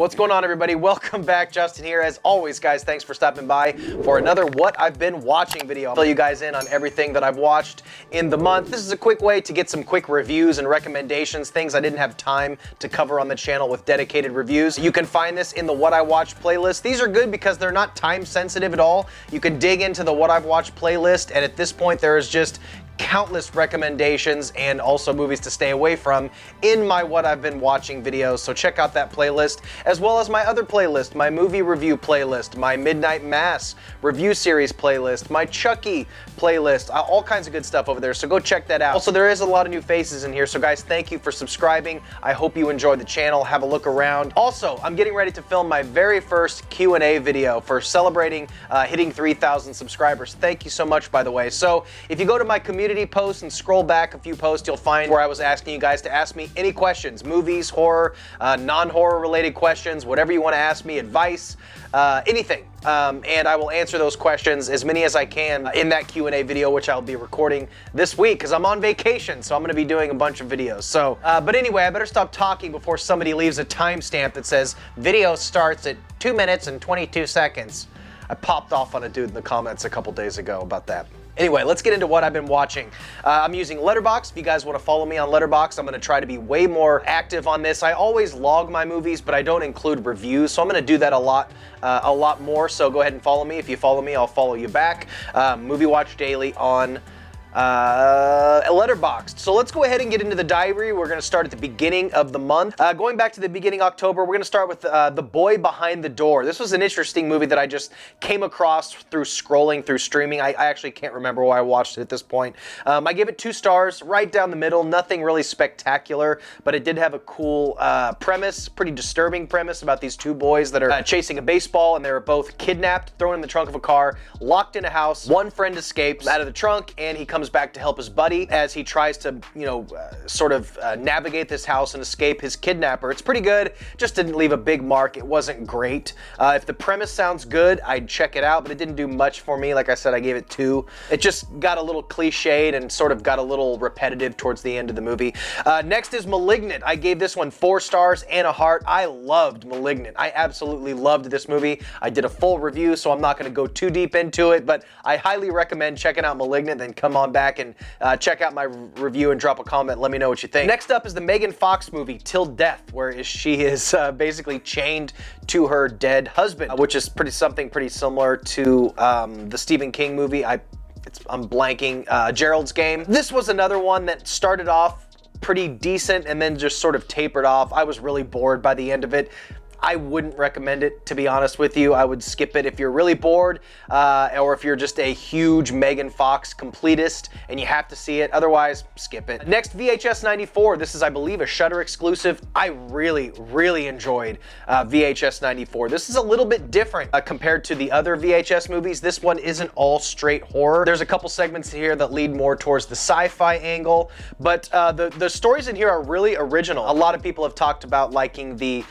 What's going on, everybody? Welcome back. Justin here. As always, guys, thanks for stopping by for another What I've Been Watching video. I'll fill you guys in on everything that I've watched in the month. This is a quick way to get some quick reviews and recommendations, things I didn't have time to cover on the channel with dedicated reviews. You can find this in the What I Watched playlist. These are good because they're not time sensitive at all. You can dig into the What I've Watched playlist, and at this point there is just countless recommendations and also movies to stay away from in my What I've Been Watching videos, so check out that playlist, as well as my other playlist, my movie review playlist, my Midnight Mass review series playlist, my Chucky playlist, all kinds of good stuff over there, so go check that out. Also, there is a lot of new faces in here, so guys, thank you for subscribing. I hope you enjoyed the channel. Have a look around. Also, I'm getting ready to film my very first Q&A video for celebrating hitting 3,000 subscribers. Thank you so much, by the way. So if you go to my community posts and scroll back a few posts, you'll find where I was asking you guys to ask me any questions, movies, horror, non-horror related questions, whatever you want to ask me, advice, anything. And I will answer those questions, as many as I can, in that Q&A video, which I'll be recording this week because I'm on vacation, so I'm going to be doing a bunch of videos. So, but anyway, I better stop talking before somebody leaves a timestamp that says video starts at 2 minutes and 22 seconds. I popped off on a dude in the comments a couple days ago about that. Anyway, let's get into what I've been watching. I'm using Letterboxd. If you guys want to follow me on Letterboxd, I'm going to try to be way more active on this. I always log my movies, but I don't include reviews, so I'm going to do that a lot more. So go ahead and follow me. If you follow me, I'll follow you back. Movie Watch Daily on Letterboxd. So let's go ahead and get into the diary. We're going to start at the beginning of the month. Going back to the beginning of October, we're going to start with The Boy Behind the Door. This was an interesting movie that I just came across through scrolling through streaming. I actually can't remember why I watched it at this point. I give it 2 stars, right down the middle. Nothing really spectacular, but it did have a cool premise, pretty disturbing premise about these 2 boys that are chasing a baseball, and they were both kidnapped, thrown in the trunk of a car, locked in a house. One friend escapes out of the trunk, and he comes back to help his buddy as he tries to, sort of navigate this house and escape his kidnapper. It's pretty good, just didn't leave a big mark. It wasn't great. If the premise sounds good, I'd check it out, but it didn't do much for me. Like I said, I gave it 2. It just got a little cliched and sort of got a little repetitive towards the end of the movie. Next is Malignant. I gave this one 4 stars and a heart. I loved Malignant. I absolutely loved this movie. I did a full review, so I'm not going to go too deep into it, but I highly recommend checking out Malignant, then come on back and check out my review and drop a comment. Let me know what you think. Next up is the Megan Fox movie, Till Death, where she is basically chained to her dead husband, which is something pretty similar to the Stephen King movie. I'm blanking. Gerald's Game. This was another one that started off pretty decent and then just sort of tapered off. I was really bored by the end of it. I wouldn't recommend it, to be honest with you. I would skip it if you're really bored, or if you're just a huge Megan Fox completist and you have to see it. Otherwise, skip it. Next, VHS 94. This is, I believe, a Shudder exclusive. I really, really enjoyed VHS 94. This is a little bit different compared to the other VHS movies. This one isn't all straight horror. There's a couple segments here that lead more towards the sci-fi angle, but the stories in here are really original. A lot of people have talked about liking the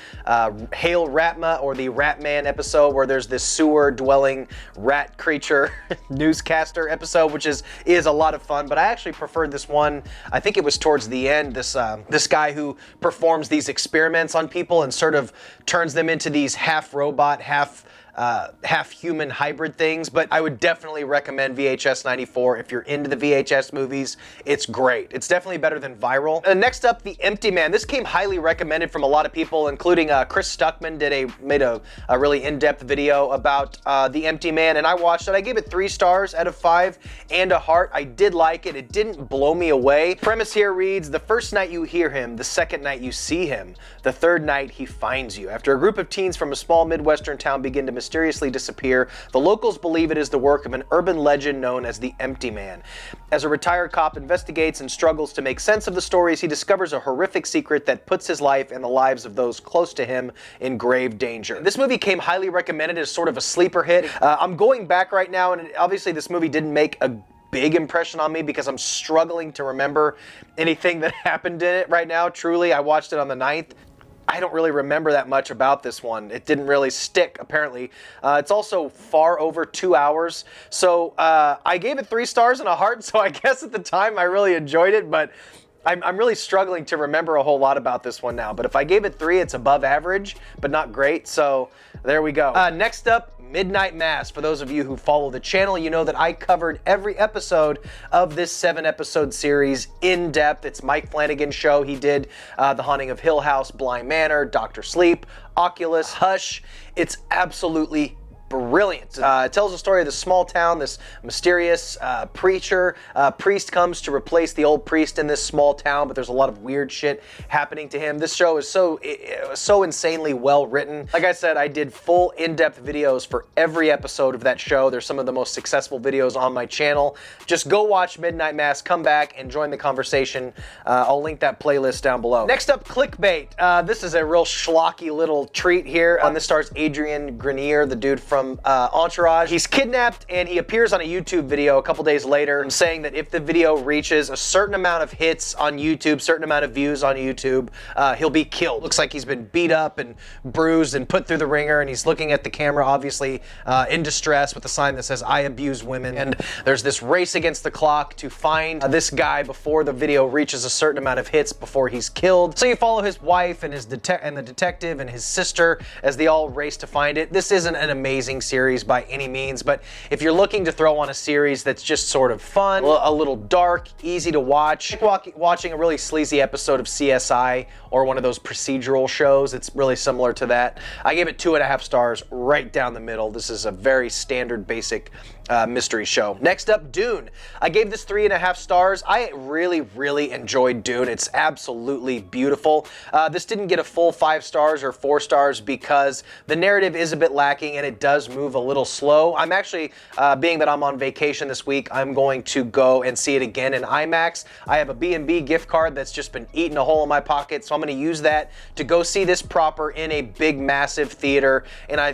Hail Ratma, or the Ratman episode, where there's this sewer-dwelling rat creature newscaster episode, which is a lot of fun, but I actually preferred this one. I think it was towards the end, this guy who performs these experiments on people and sort of turns them into these half-robot, half-human hybrid things. But I would definitely recommend VHS 94 if you're into the VHS movies. It's great. It's definitely better than Viral. Next up, The Empty Man. This came highly recommended from a lot of people, including Chris Stuckman made a really in-depth video about The Empty Man, and I watched it. I gave it 3 stars out of 5 and a heart. I did like it. It didn't blow me away. Premise here reads: the first night you hear him, the second night you see him, the third night he finds you. After a group of teens from a small Midwestern town begin to mysteriously disappear, the locals believe it is the work of an urban legend known as the Empty Man. As a retired cop investigates and struggles to make sense of the stories, he discovers a horrific secret that puts his life and the lives of those close to him in grave danger. This movie came highly recommended as sort of a sleeper hit. I'm going back right now, and obviously this movie didn't make a big impression on me because I'm struggling to remember anything that happened in it right now. Truly, I watched it on the 9th. I don't really remember that much about this one. It didn't really stick, apparently. It's also far over 2 hours. So I gave it 3 stars and a heart, so I guess at the time I really enjoyed it, but I'm really struggling to remember a whole lot about this one now, but if I gave it 3, it's above average, but not great, so there we go. Next up, Midnight Mass. For those of you who follow the channel, you know that I covered every episode of this 7-episode series in depth. It's Mike Flanagan's show. He did The Haunting of Hill House, Bly Manor, Dr. Sleep, Oculus, Hush. It's absolutely brilliant. It tells the story of this small town, this mysterious priest comes to replace the old priest in this small town, but there's a lot of weird shit happening to him. This show is so insanely well written. Like I said, I did full in-depth videos for every episode of that show. They're some of the most successful videos on my channel. Just go watch Midnight Mass, come back and join the conversation. I'll link that playlist down below. Next up, Clickbait. This is a real schlocky little treat here. This stars Adrian Grenier, the dude from Entourage. He's kidnapped and he appears on a YouTube video a couple days later saying that if the video reaches a certain amount of hits on YouTube, certain amount of views on YouTube, he'll be killed. Looks like he's been beat up and bruised and put through the ringer, and he's looking at the camera, obviously in distress, with a sign that says, "I abuse women." And there's this race against the clock to find this guy before the video reaches a certain amount of hits before he's killed. So you follow his wife and the detective and his sister as they all race to find it. This isn't an amazing series by any means, but if you're looking to throw on a series that's just sort of fun, a little dark, easy to watch, like watching a really sleazy episode of CSI or one of those procedural shows, it's really similar to that. I gave it 2.5 stars, right down the middle. This is a very standard, basic mystery show. Next up, Dune. I gave this 3.5 stars. I really enjoyed Dune. It's absolutely beautiful. This didn't get a full 5 stars or 4 stars because the narrative is a bit lacking and it does move a little slow. I'm actually, being that I'm on vacation this week, I'm going to go and see it again in IMAX. I have a B&B gift card that's just been eating a hole in my pocket, so I'm going to use that to go see this proper in a big, massive theater. And I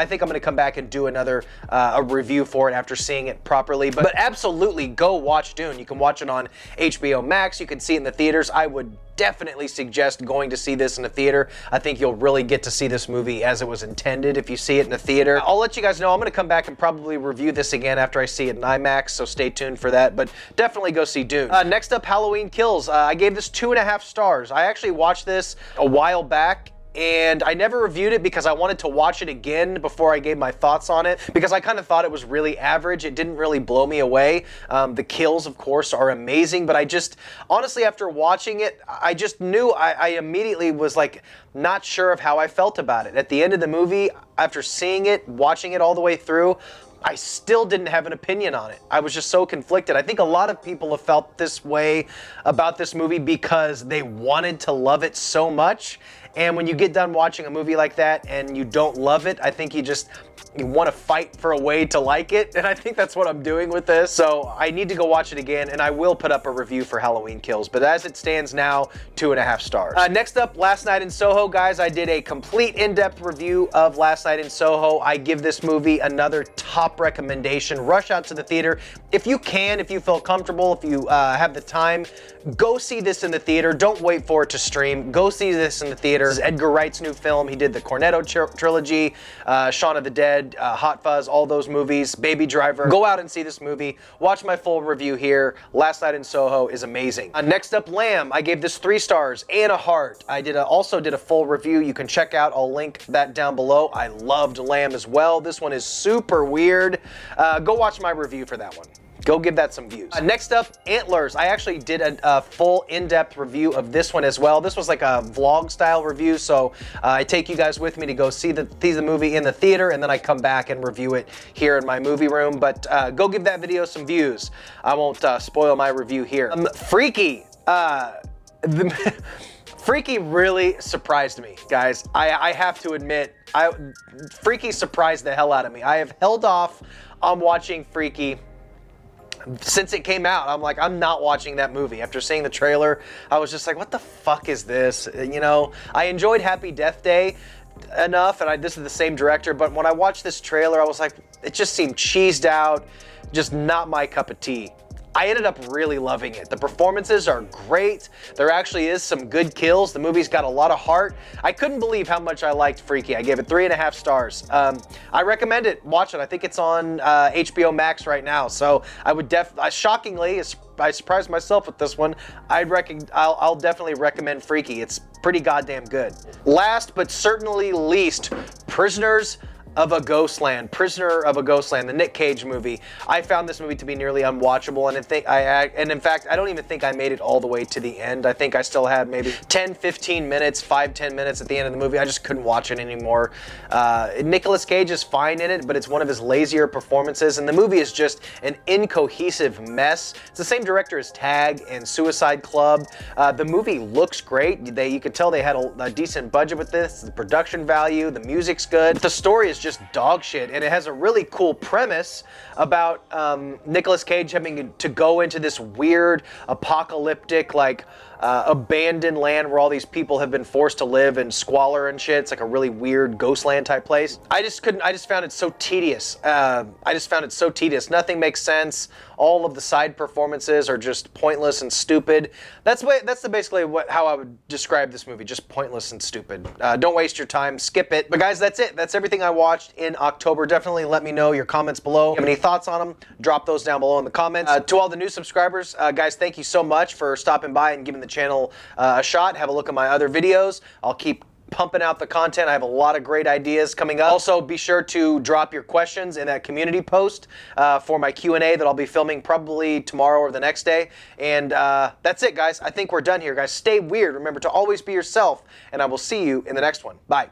think I'm going to come back and do another a review for it after seeing it properly. But absolutely go watch Dune. You can watch it on HBO Max. You can see it in the theaters. I would definitely suggest going to see this in a theater. I think you'll really get to see this movie as it was intended if you see it in a theater. I'll let you guys know I'm going to come back and probably review this again after I see it in IMAX, so stay tuned for that, but definitely go see Dune. Next up, Halloween Kills. I gave this 2.5 stars. I actually watched this a while back, and I never reviewed it because I wanted to watch it again before I gave my thoughts on it, because I kind of thought it was really average. It didn't really blow me away. The kills, of course, are amazing, but I just, honestly, after watching it, I just knew, I immediately was like, not sure of how I felt about it. At the end of the movie, after seeing it, watching it all the way through, I still didn't have an opinion on it. I was just so conflicted. I think a lot of people have felt this way about this movie because they wanted to love it so much. And when you get done watching a movie like that and you don't love it, I think you want to fight for a way to like it. And I think that's what I'm doing with this. So I need to go watch it again, and I will put up a review for Halloween Kills. But as it stands now, 2.5 stars. Next up, Last Night in Soho, guys. I did a complete in-depth review of Last Night in Soho. I give this movie another top recommendation. Rush out to the theater. If you can, if you feel comfortable, if you have the time, go see this in the theater. Don't wait for it to stream. Go see this in the theater. This is Edgar Wright's new film. He did the Cornetto trilogy, Shaun of the Dead, Hot Fuzz, all those movies, Baby Driver. Go out and see this movie. Watch my full review here. Last Night in Soho is amazing. Next up, Lamb. I gave this 3 stars and a heart. I also did a full review. You can check out. I'll link that down below. I loved Lamb as well. This one is super weird. Go watch my review for that one. Go give that some views. Next up, Antlers. I actually did a full in-depth review of this one as well. This was like a vlog style review, so I take you guys with me to go see the movie in the theater, and then I come back and review it here in my movie room. But go give that video some views. I won't spoil my review here. Freaky. Freaky really surprised me, guys. I have to admit, Freaky surprised the hell out of me. I have held off on watching Freaky since it came out. I'm like, I'm not watching that movie. After seeing the trailer, I was just like, what the fuck is this? You know, I enjoyed Happy Death Day enough, and this is the same director, but when I watched this trailer, I was like, it just seemed cheesed out, just not my cup of tea. I ended up really loving it. The performances are great. There actually is some good kills. The movie's got a lot of heart. I couldn't believe how much I liked Freaky. I gave it 3.5 stars. I recommend it. Watch it. I think it's on HBO Max right now. So I would shockingly, I surprised myself with this one. I'll definitely recommend Freaky. It's pretty goddamn good. Last but certainly least, Prisoners of a Ghostland. Prisoner of a Ghostland, the Nick Cage movie. I found this movie to be nearly unwatchable, and in fact, I don't even think I made it all the way to the end. I think I still had maybe 10, 15 minutes, 10 minutes at the end of the movie. I just couldn't watch it anymore. Nicolas Cage is fine in it, but it's one of his lazier performances, and the movie is just an incohesive mess. It's the same director as Tag and Suicide Club. The movie looks great. You could tell they had a decent budget with this. The production value, the music's good. The story is just dog shit, and it has a really cool premise about Nicolas Cage having to go into this weird apocalyptic, like, abandoned land where all these people have been forced to live in squalor and shit. It's like a really weird Ghostland type place. I just found it so tedious. Nothing makes sense. All of the side performances are just pointless and stupid. That's basically how I would describe this movie. Just pointless and stupid. Don't waste your time. Skip it. But guys, that's it. That's everything I watched in October. Definitely let me know your comments below. If you have any thoughts on them, drop those down below in the comments. To all the new subscribers, guys, thank you so much for stopping by and giving the channel a shot. Have a look at my other videos. I'll keep pumping out the content. I have a lot of great ideas coming up. Also, be sure to drop your questions in that community post for my Q&A that I'll be filming probably tomorrow or the next day. And that's it, guys. I think we're done here, guys. Stay weird. Remember to always be yourself, and I will see you in the next one. Bye.